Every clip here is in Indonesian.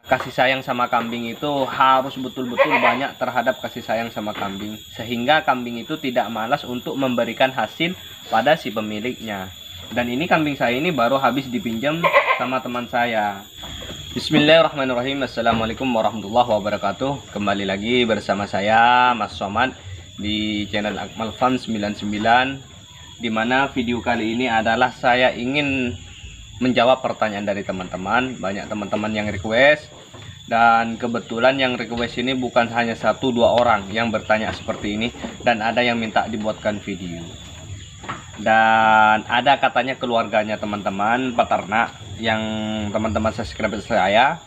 kasih sayang sama kambing itu harus betul-betul banyak terhadap kasih sayang sama kambing, sehingga kambing itu tidak malas untuk memberikan hasil pada si pemiliknya. Dan ini kambing saya ini baru habis dipinjam sama teman saya. Bismillahirrahmanirrahim. Assalamualaikum warahmatullahi wabarakatuh. Kembali lagi bersama saya Mas Somad di channel Akmal Farm 99, dimana video kali ini adalah saya ingin menjawab pertanyaan dari teman-teman. Banyak teman-teman yang request, dan kebetulan yang request ini bukan hanya 1-2 orang yang bertanya seperti ini, dan ada yang minta dibuatkan video. Dan ada katanya keluarganya teman-teman peternak, yang teman-teman subscriber saya,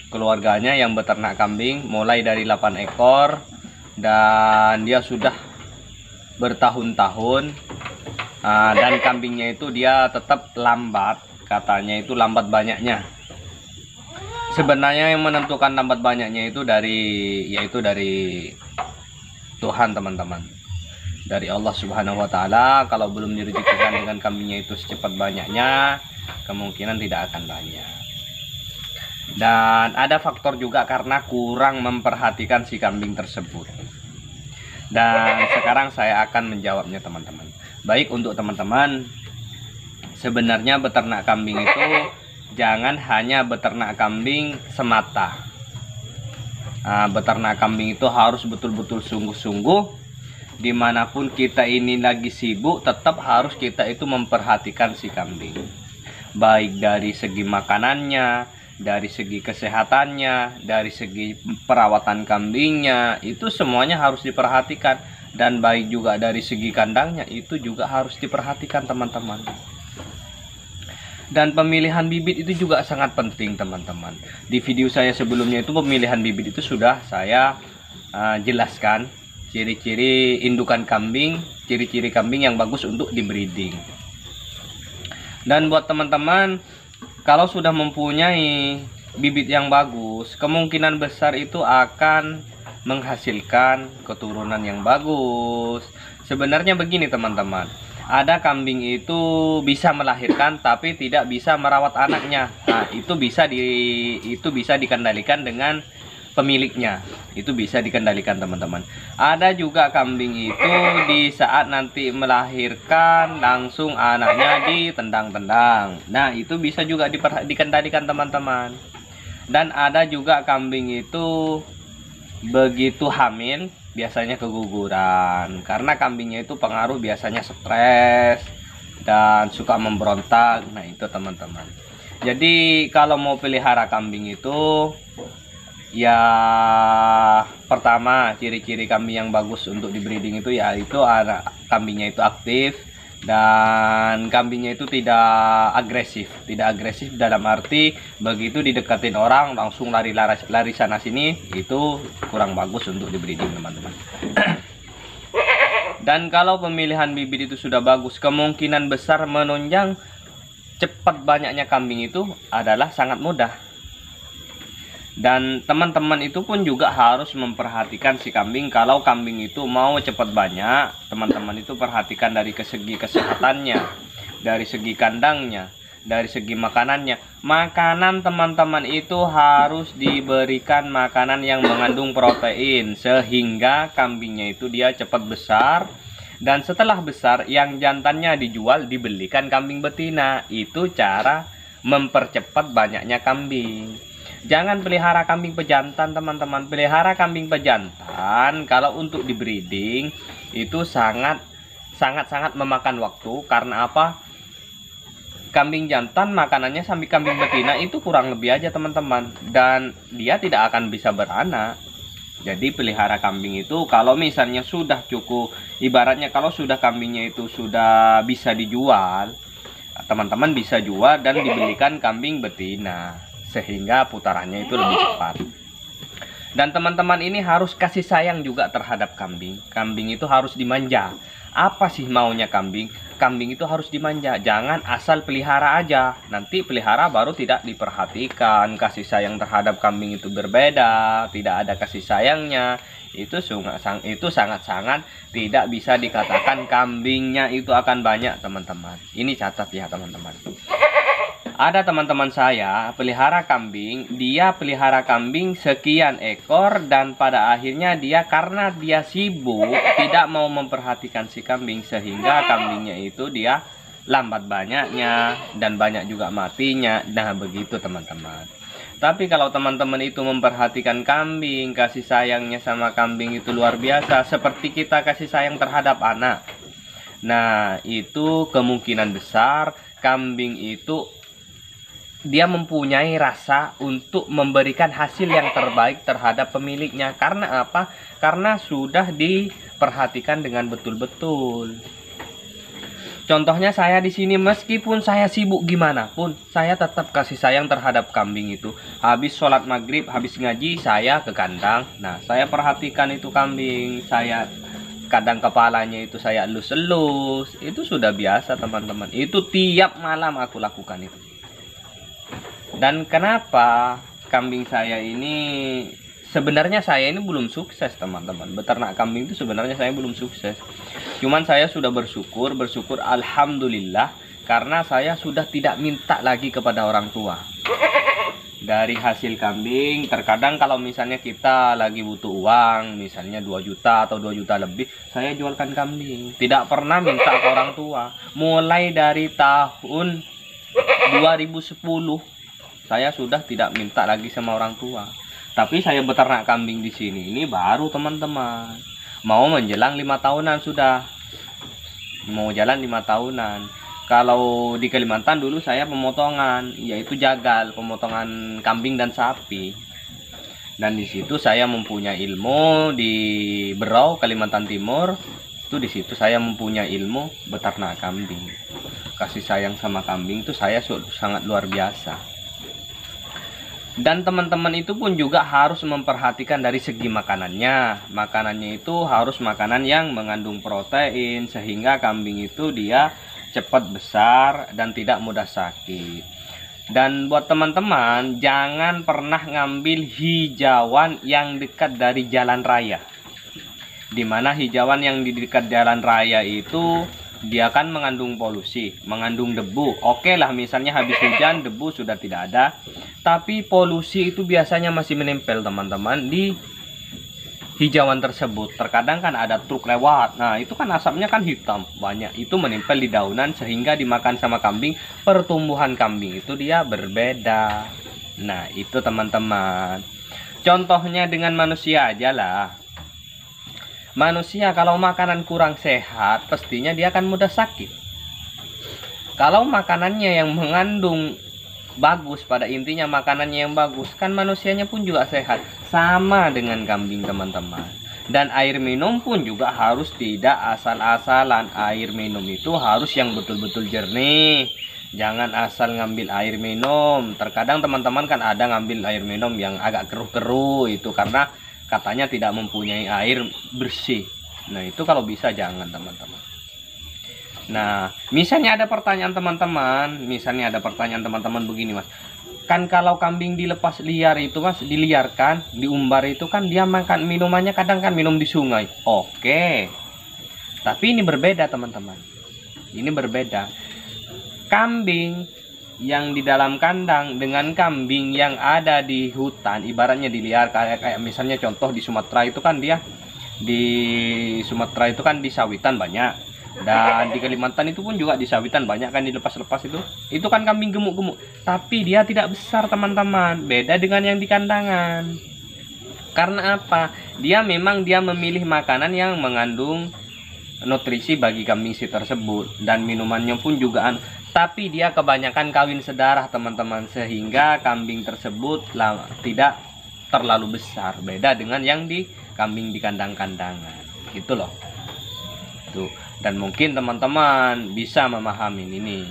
keluarganya yang beternak kambing mulai dari 8 ekor, dan dia sudah bertahun-tahun, dan kambingnya itu dia tetap lambat. Katanya itu lambat banyaknya. Sebenarnya yang menentukan lambat banyaknya itu dari Tuhan, teman-teman, dari Allah Subhanahu wa Ta'ala. Kalau belum direzekikan dengan kambingnya itu secepat banyaknya, kemungkinan tidak akan banyak. Dan ada faktor juga karena kurang memperhatikan si kambing tersebut. Dan sekarang saya akan menjawabnya, teman-teman. Baik, untuk teman-teman, sebenarnya beternak kambing itu jangan hanya beternak kambing semata. Beternak kambing itu harus betul-betul sungguh-sungguh. Dimanapun kita ini lagi sibuk, tetap harus kita itu memperhatikan si kambing. Baik dari segi makanannya, dari segi kesehatannya, dari segi perawatan kambingnya, itu semuanya harus diperhatikan. Dan baik juga dari segi kandangnya, itu juga harus diperhatikan, teman-teman. Dan pemilihan bibit itu juga sangat penting, teman-teman. Di video saya sebelumnya itu pemilihan bibit itu sudah saya jelaskan ciri-ciri indukan kambing, ciri-ciri kambing yang bagus untuk dibreeding. Dan buat teman-teman, kalau sudah mempunyai bibit yang bagus, kemungkinan besar itu akan menghasilkan keturunan yang bagus. Sebenarnya begini, teman-teman, ada kambing itu bisa melahirkan tapi tidak bisa merawat anaknya. Nah, itu bisa dikendalikan dengan pemiliknya. Itu bisa dikendalikan, teman-teman. Ada juga kambing itu di saat nanti melahirkan langsung anaknya ditendang-tendang. Nah, itu bisa juga dikendalikan, teman-teman. Dan ada juga kambing itu begitu hamil biasanya keguguran, karena kambingnya itu pengaruh biasanya stres dan suka memberontak. Nah, itu, teman-teman. Jadi kalau mau pelihara kambing itu, ya pertama, ciri-ciri kambing yang bagus untuk dibreeding itu yaitu kambingnya itu aktif, dan kambingnya itu tidak agresif dalam arti begitu didekatin orang langsung lari sana sini, itu kurang bagus untuk dibreeding, teman-teman. Dan kalau pemilihan bibit itu sudah bagus, kemungkinan besar menunjang cepat banyaknya kambing itu adalah sangat mudah. Dan teman-teman itu pun juga harus memperhatikan si kambing. Kalau kambing itu mau cepat banyak, teman-teman itu perhatikan dari segi kesehatannya, dari segi kandangnya, dari segi makanannya. Makanan, teman-teman, itu harus diberikan makanan yang mengandung protein, sehingga kambingnya itu dia cepat besar. Dan setelah besar, yang jantannya dijual, dibelikan kambing betina. Itu cara mempercepat banyaknya kambing. Jangan pelihara kambing pejantan, teman-teman. Pelihara kambing pejantan kalau untuk dibreeding itu sangat memakan waktu. Karena apa? Kambing jantan makanannya sampai kambing betina itu kurang lebih aja, teman-teman, dan dia tidak akan bisa beranak. Jadi pelihara kambing itu kalau misalnya sudah cukup, ibaratnya kalau sudah kambingnya itu sudah bisa dijual, teman-teman bisa jual dan dibelikan kambing betina, sehingga putarannya itu lebih cepat. Dan teman-teman ini harus kasih sayang juga terhadap kambing. Kambing itu harus dimanja. Apa sih maunya kambing? Kambing itu harus dimanja. Jangan asal pelihara aja. Nanti pelihara baru tidak diperhatikan. Kasih sayang terhadap kambing itu berbeda. Tidak ada kasih sayangnya. Itu sangat-sangat tidak bisa dikatakan kambingnya itu akan banyak, teman-teman. Ini catat ya, teman-teman. Ada teman-teman saya pelihara kambing, dia pelihara kambing sekian ekor dan pada akhirnya dia karena dia sibuk tidak mau memperhatikan si kambing sehingga kambingnya itu dia lambat banyaknya dan banyak juga matinya. Nah, begitu teman-teman. Tapi kalau teman-teman itu memperhatikan kambing, kasih sayangnya sama kambing itu luar biasa seperti kita kasih sayang terhadap anak. Nah, itu kemungkinan besar kambing itu dia mempunyai rasa untuk memberikan hasil yang terbaik terhadap pemiliknya. Karena apa? Karena sudah diperhatikan dengan betul-betul. Contohnya saya di sini, meskipun saya sibuk gimana pun, saya tetap kasih sayang terhadap kambing itu. Habis sholat maghrib, habis ngaji, saya ke kandang. Nah, saya perhatikan itu kambing, saya kadang kepalanya itu saya elus-elus. Itu sudah biasa teman-teman. Itu tiap malam aku lakukan itu. Dan kenapa kambing saya ini, sebenarnya saya ini belum sukses teman-teman. Beternak kambing itu sebenarnya saya belum sukses. Cuman saya sudah bersyukur alhamdulillah, karena saya sudah tidak minta lagi kepada orang tua. Dari hasil kambing, terkadang kalau misalnya kita lagi butuh uang, misalnya 2 juta atau 2 juta lebih, saya jualkan kambing. Tidak pernah minta ke orang tua. Mulai dari tahun 2010 saya sudah tidak minta lagi sama orang tua. Tapi saya beternak kambing di sini ini baru teman-teman. Mau menjelang 5 tahunan sudah. Mau jalan 5 tahunan. Kalau di Kalimantan dulu saya pemotongan, yaitu jagal, pemotongan kambing dan sapi. Dan di situ saya mempunyai ilmu di Berau, Kalimantan Timur. Itu di situ saya mempunyai ilmu beternak kambing. Kasih sayang sama kambing itu saya sangat luar biasa. Dan teman-teman itu pun juga harus memperhatikan dari segi makanannya. Makanannya itu harus makanan yang mengandung protein sehingga kambing itu dia cepat besar dan tidak mudah sakit. Dan buat teman-teman, jangan pernah ngambil hijauan yang dekat dari jalan raya. Dimana hijauan yang di dekat jalan raya itu dia kan mengandung polusi, mengandung debu. Oke lah, misalnya habis hujan debu sudah tidak ada, tapi polusi itu biasanya masih menempel teman-teman di hijauan tersebut. Terkadang kan ada truk lewat, nah itu kan asapnya kan hitam banyak, itu menempel di daunan sehingga dimakan sama kambing, pertumbuhan kambing itu dia berbeda. Nah itu teman-teman, contohnya dengan manusia aja lah. Manusia kalau makanan kurang sehat, pastinya dia akan mudah sakit. Kalau makanannya yang mengandung bagus, pada intinya makanannya yang bagus, kan manusianya pun juga sehat. Sama dengan kambing teman-teman. Dan air minum pun juga harus tidak asal-asalan. Air minum itu harus yang betul-betul jernih. Jangan asal ngambil air minum. Terkadang teman-teman kan ada ngambil air minum yang agak keruh-keruh, itu karena katanya tidak mempunyai air bersih. Nah itu kalau bisa jangan teman-teman. Nah misalnya ada pertanyaan teman-teman, begini mas, kan kalau kambing dilepas liar itu mas, diliarkan, diumbar itu kan dia makan minumannya kadang kan minum di sungai. Oke, tapi ini berbeda teman-teman, ini berbeda. Kambing yang di dalam kandang dengan kambing yang ada di hutan, ibaratnya diliar, kayak misalnya contoh di Sumatera itu kan dia di Sumatera itu kan di sawitan banyak, dan di Kalimantan itu pun juga di sawitan banyak kan, dilepas-lepas itu kan kambing gemuk-gemuk, tapi dia tidak besar teman-teman, beda dengan yang di kandangan. Karena apa? Dia memang dia memilih makanan yang mengandung nutrisi bagi kambing si tersebut, dan minumannya pun juga tapi dia kebanyakan kawin sedarah teman-teman, sehingga kambing tersebut tidak terlalu besar, beda dengan yang di kambing di kandang-kandangan gitu loh tuh. Dan mungkin teman-teman bisa memahami ini.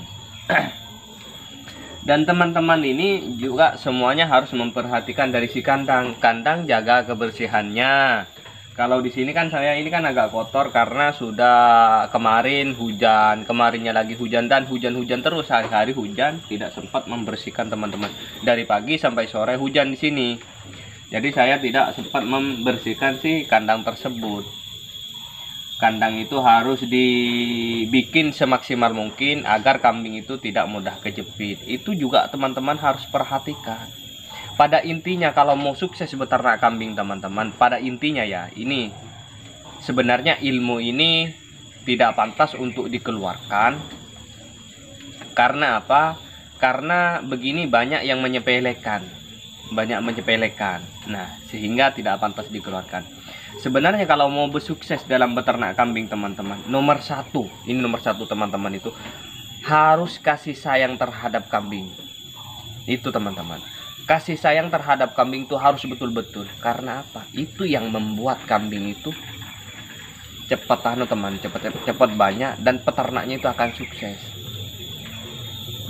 Dan teman-teman ini juga semuanya harus memperhatikan dari si kandang jaga kebersihannya. Kalau di sini kan saya ini kan agak kotor karena sudah kemarin hujan, kemarinnya lagi hujan, dan hujan-hujan terus, hari-hari hujan, tidak sempat membersihkan teman-teman. Dari pagi sampai sore hujan di sini. Jadi saya tidak sempat membersihkan si kandang tersebut. Kandang itu harus dibikin semaksimal mungkin agar kambing itu tidak mudah kejepit. Itu juga teman-teman harus perhatikan. Pada intinya kalau mau sukses beternak kambing teman-teman, pada intinya ya ini sebenarnya ilmu ini tidak pantas untuk dikeluarkan. Karena apa? Karena begini banyak yang menyepelekan. Nah, sehingga tidak pantas dikeluarkan. Sebenarnya kalau mau bersukses dalam beternak kambing teman-teman, nomor satu teman-teman itu harus kasih sayang terhadap kambing. Itu teman-teman, kasih sayang terhadap kambing itu harus betul-betul. Karena apa? Itu yang membuat kambing itu cepat cepat banyak, dan peternaknya itu akan sukses.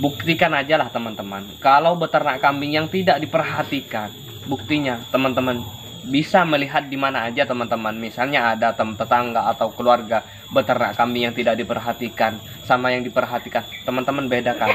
Buktikan aja lah teman-teman, kalau beternak kambing yang tidak diperhatikan, buktinya teman-teman bisa melihat di mana aja teman-teman. Misalnya ada tetangga atau keluarga beternak kambing yang tidak diperhatikan sama yang diperhatikan, teman-teman bedakan.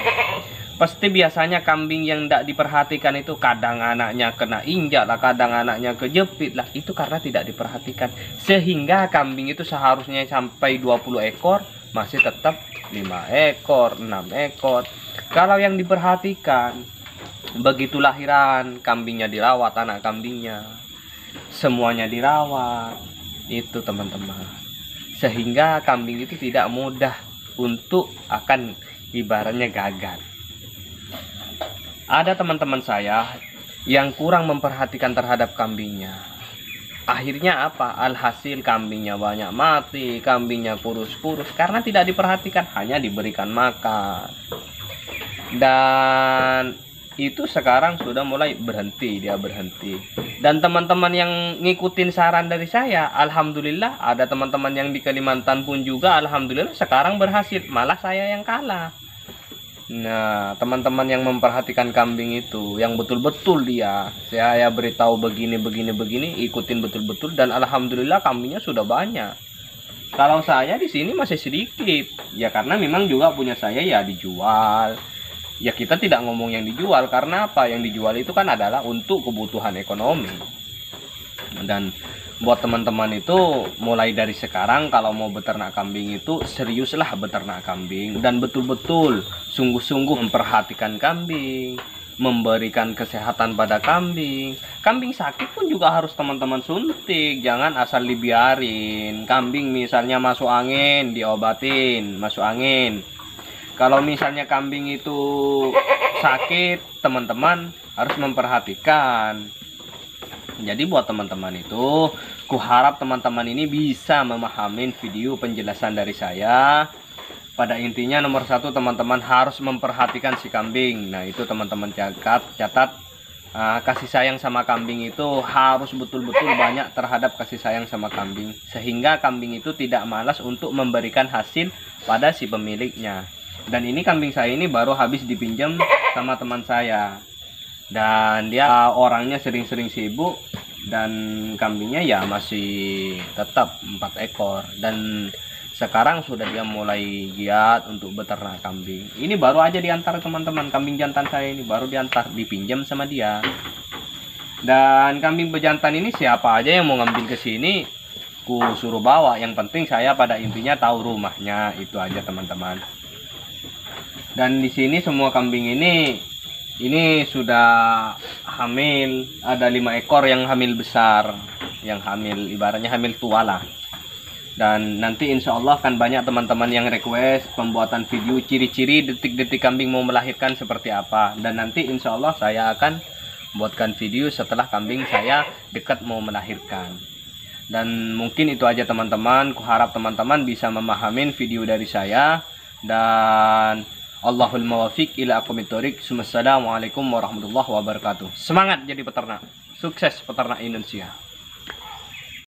Pasti biasanya kambing yang tidak diperhatikan itu kadang anaknya kena injak lah, kadang anaknya kejepit lah. Itu karena tidak diperhatikan. Sehingga kambing itu seharusnya sampai 20 ekor masih tetap 5 ekor, 6 ekor. Kalau yang diperhatikan, begitu lahiran kambingnya dirawat, anak kambingnya semuanya dirawat, itu teman-teman. Sehingga kambing itu tidak mudah untuk akan ibaratnya gagal. Ada teman-teman saya yang kurang memperhatikan terhadap kambingnya. Akhirnya apa? Alhasil kambingnya banyak mati, kambingnya kurus-kurus karena tidak diperhatikan, hanya diberikan makan. Dan itu sekarang sudah mulai berhenti. Dan teman-teman yang ngikutin saran dari saya, alhamdulillah ada teman-teman yang di Kalimantan pun juga alhamdulillah sekarang berhasil, malah saya yang kalah. Nah, teman-teman yang memperhatikan kambing itu, yang betul-betul saya beritahu begini, ikutin betul-betul, dan alhamdulillah kambingnya sudah banyak. Kalau saya di sini masih sedikit, ya karena memang juga punya saya ya dijual. Ya kita tidak ngomong yang dijual, karena apa? Yang dijual itu kan adalah untuk kebutuhan ekonomi. Dan buat teman-teman itu mulai dari sekarang kalau mau beternak kambing itu seriuslah beternak kambing, dan betul-betul sungguh-sungguh memperhatikan kambing, memberikan kesehatan pada kambing. Kambing sakit pun juga harus teman-teman suntik, jangan asal dibiarin. Kambing misalnya masuk angin, diobatin masuk angin. Kalau misalnya kambing itu sakit, teman-teman harus memperhatikan. Jadi buat teman-teman itu, kuharap teman-teman ini bisa memahami video penjelasan dari saya. Pada intinya nomor satu teman-teman harus memperhatikan si kambing. Nah itu teman-teman catat, kasih sayang sama kambing itu harus betul-betul banyak terhadap kasih sayang sama kambing. Sehingga kambing itu tidak malas untuk memberikan hasil pada si pemiliknya. Dan ini kambing saya ini baru habis dipinjam sama teman saya. Dan dia orangnya sering-sering sibuk, dan kambingnya ya masih tetap 4 ekor. Dan sekarang sudah dia mulai giat untuk beternak kambing. Ini baru aja diantar teman-teman, kambing jantan saya ini baru diantar, dipinjam sama dia. Dan kambing bejantan ini siapa aja yang mau ngambil ke sini, ku suruh bawa. Yang penting saya pada intinya tahu rumahnya, itu aja teman-teman. Dan di sini semua kambing ini sudah hamil, ada 5 ekor yang hamil besar, yang hamil ibaratnya hamil tua lah. Dan nanti insya Allah kan banyak teman-teman yang request pembuatan video ciri-ciri detik-detik kambing mau melahirkan seperti apa. Dan nanti insya Allah saya akan buatkan video setelah kambing saya dekat mau melahirkan. Dan mungkin itu aja teman-teman, kuharap teman-teman bisa memahami video dari saya. Dan Allahul muwaffiq ila aqwamit thoriq. Assalamualaikum warahmatullahi wabarakatuh. Semangat jadi peternak. Sukses peternak Indonesia.